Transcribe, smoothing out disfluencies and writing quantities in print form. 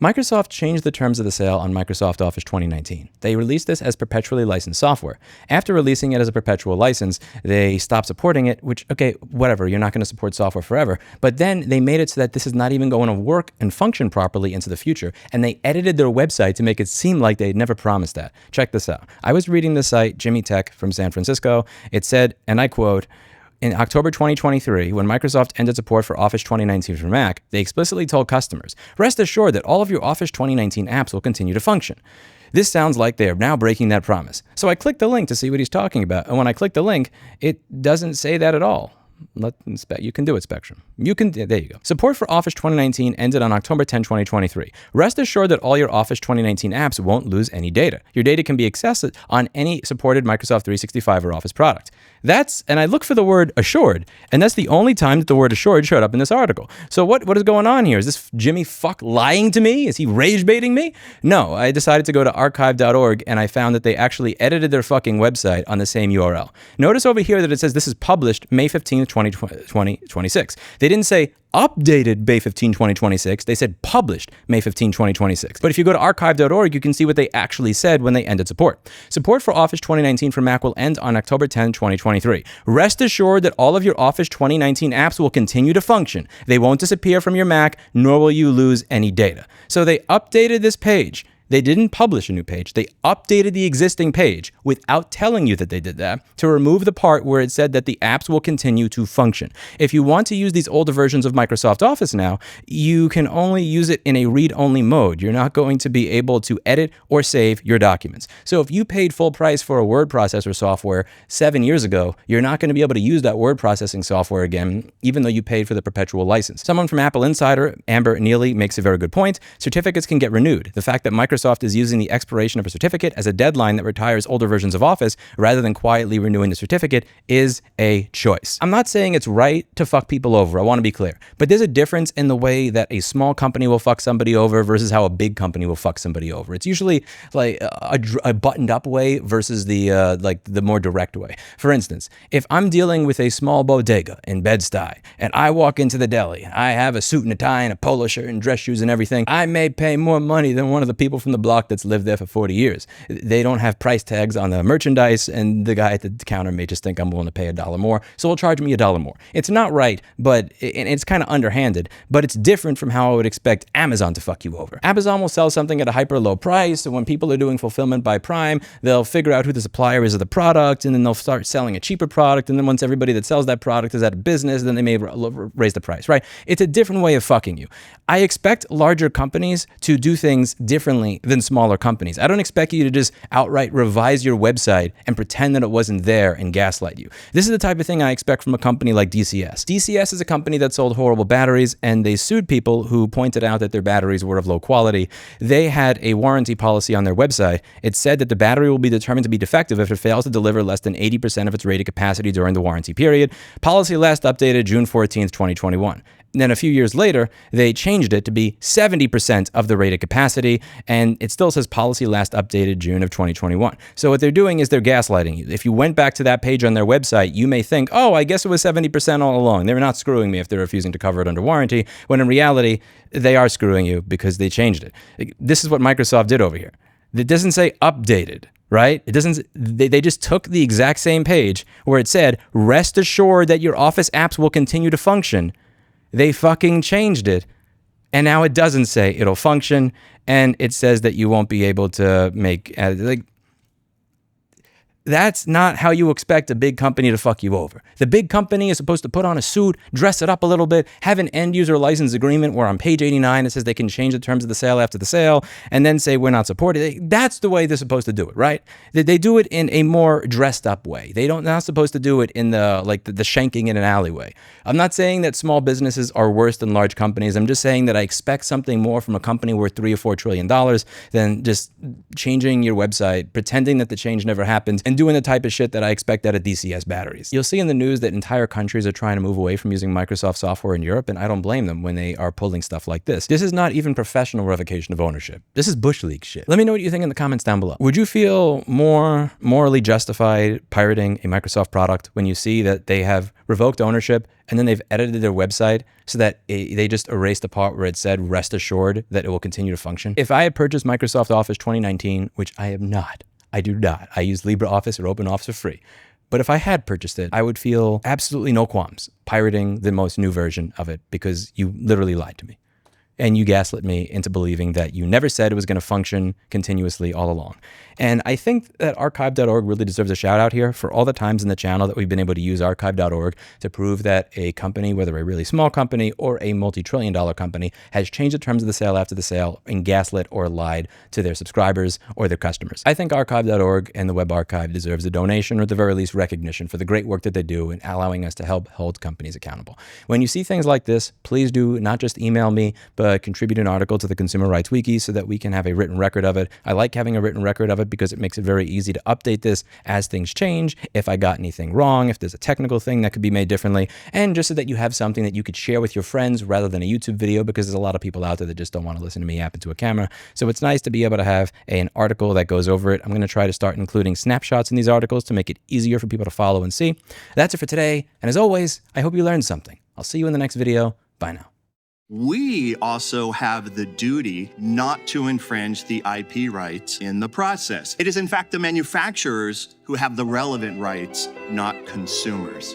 Microsoft changed the terms of the sale on Microsoft Office 2019. They released this as perpetually licensed software. After releasing it as a perpetual license, they stopped supporting it, which, okay, whatever, you're not going to support software forever. But then they made it so that this is not even going to work and function properly into the future, and they edited their website to make it seem like they had never promised that. Check this out. I was reading the site, Jimmy Tech from San Francisco. It said, and I quote, "In October 2023, when Microsoft ended support for Office 2019 for Mac, they explicitly told customers, rest assured that all of your Office 2019 apps will continue to function. This sounds like they are now breaking that promise." So I clicked the link to see what he's talking about. And when I click the link, it doesn't say that at all. You can do it, Spectrum. There you go. Support for Office 2019 ended on October 10, 2023. Rest assured that all your Office 2019 apps won't lose any data. Your data can be accessed on any supported Microsoft 365 or Office product. And I look for the word assured, and that's the only time that the word assured showed up in this article. So what is going on here? Is this Jimmy fuck lying to me? Is he rage baiting me? No, I decided to go to archive.org, and I found that they actually edited their fucking website on the same URL. Notice over here that it says this is published May 15th, 2026. They didn't say updated May 15, 2026. They said published May 15, 2026. But if you go to archive.org, you can see what they actually said when they ended support. Support for Office 2019 for Mac will end on October 10, 2023. Rest assured that all of your Office 2019 apps will continue to function. They won't disappear from your Mac, nor will you lose any data. So they updated this page. They didn't publish a new page. They updated the existing page without telling you that they did that to remove the part where it said that the apps will continue to function. If you want to use these older versions of Microsoft Office now, you can only use it in a read-only mode. You're not going to be able to edit or save your documents. So if you paid full price for a word processor software 7 years ago, you're not going to be able to use that word processing software again, even though you paid for the perpetual license. Someone from Apple Insider, Amber Neely, makes a very good point. Certificates can get renewed. The fact that Microsoft is using the expiration of a certificate as a deadline that retires older versions of Office rather than quietly renewing the certificate is a choice. I'm not saying it's right to fuck people over. I want to be clear. But there's a difference in the way that a small company will fuck somebody over versus how a big company will fuck somebody over. It's usually like a buttoned up way versus the more direct way. For instance, if I'm dealing with a small bodega in Bed-Stuy and I walk into the deli, I have a suit and a tie and a polo shirt and dress shoes and everything, I may pay more money than one of the people from the block that's lived there for 40 years. They don't have price tags on the merchandise, and the guy at the counter may just think I'm willing to pay $1 more, so he'll charge me $1 more. It's not right, but it's kind of underhanded, but it's different from how I would expect Amazon to fuck you over. Amazon will sell something at a hyper low price, and when people are doing fulfillment by Prime, they'll figure out who the supplier is of the product, and then they'll start selling a cheaper product, and then once everybody that sells that product is out of business, then they may raise the price, right? It's a different way of fucking you. I expect larger companies to do things differently than smaller companies. I don't expect you to just outright revise your website and pretend that it wasn't there and gaslight you. This is the type of thing I expect from a company like DCS. DCS is a company that sold horrible batteries, and they sued people who pointed out that their batteries were of low quality. They had a warranty policy on their website. It said that the battery will be determined to be defective if it fails to deliver less than 80% of its rated capacity during the warranty period. Policy last updated June 14th, 2021. Then a few years later, they changed it to be 70% of the rated capacity, and it still says policy last updated June of 2021. So what they're doing is they're gaslighting you. If you went back to that page on their website, you may think, oh, I guess it was 70% all along. They're not screwing me if they're refusing to cover it under warranty, when in reality, they are screwing you because they changed it. This is what Microsoft did over here. It doesn't say updated. Right? It doesn't, they just took the exact same page where it said, rest assured that your Office apps will continue to function. They fucking changed it. And now it doesn't say it'll function. And it says that you won't be able to make, that's not how you expect a big company to fuck you over. The big company is supposed to put on a suit, dress it up a little bit, have an end user license agreement where on page 89 it says they can change the terms of the sale after the sale, and then say we're not supported. That's the way they're supposed to do it, right? They do it in a more dressed up way. They're not supposed to do it in the shanking in an alleyway. I'm not saying that small businesses are worse than large companies. I'm just saying that I expect something more from a company worth $3 or $4 trillion than just changing your website, pretending that the change never happened, and doing the type of shit that I expect out of DCS batteries. You'll see in the news that entire countries are trying to move away from using Microsoft software in Europe, and I don't blame them when they are pulling stuff like this. This is not even professional revocation of ownership. This is Bush League shit. Let me know what you think in the comments down below. Would you feel more morally justified pirating a Microsoft product when you see that they have revoked ownership and then they've edited their website so that they just erased the part where it said, rest assured that it will continue to function? If I had purchased Microsoft Office 2019, which I have not, I do not. I use LibreOffice or OpenOffice for free. But if I had purchased it, I would feel absolutely no qualms pirating the most new version of it because you literally lied to me. And you gaslit me into believing that you never said it was going to function continuously all along. And I think that archive.org really deserves a shout out here for all the times in the channel that we've been able to use archive.org to prove that a company, whether a really small company or a multi-trillion-dollar company, has changed the terms of the sale after the sale and gaslit or lied to their subscribers or their customers. I think archive.org and the Web Archive deserves a donation or at the very least recognition for the great work that they do in allowing us to help hold companies accountable. When you see things like this, please do not just email me, but contribute an article to the Consumer Rights Wiki so that we can have a written record of it. I like having a written record of it because it makes it very easy to update this as things change, if I got anything wrong, if there's a technical thing that could be made differently, and just so that you have something that you could share with your friends rather than a YouTube video, because there's a lot of people out there that just don't want to listen to me yap into a camera. So it's nice to be able to have an article that goes over it. I'm going to try to start including snapshots in these articles to make it easier for people to follow and see. That's it for today. And as always, I hope you learned something. I'll see you in the next video. Bye now. We also have the duty not to infringe the IP rights in the process. It is in fact the manufacturers who have the relevant rights, not consumers.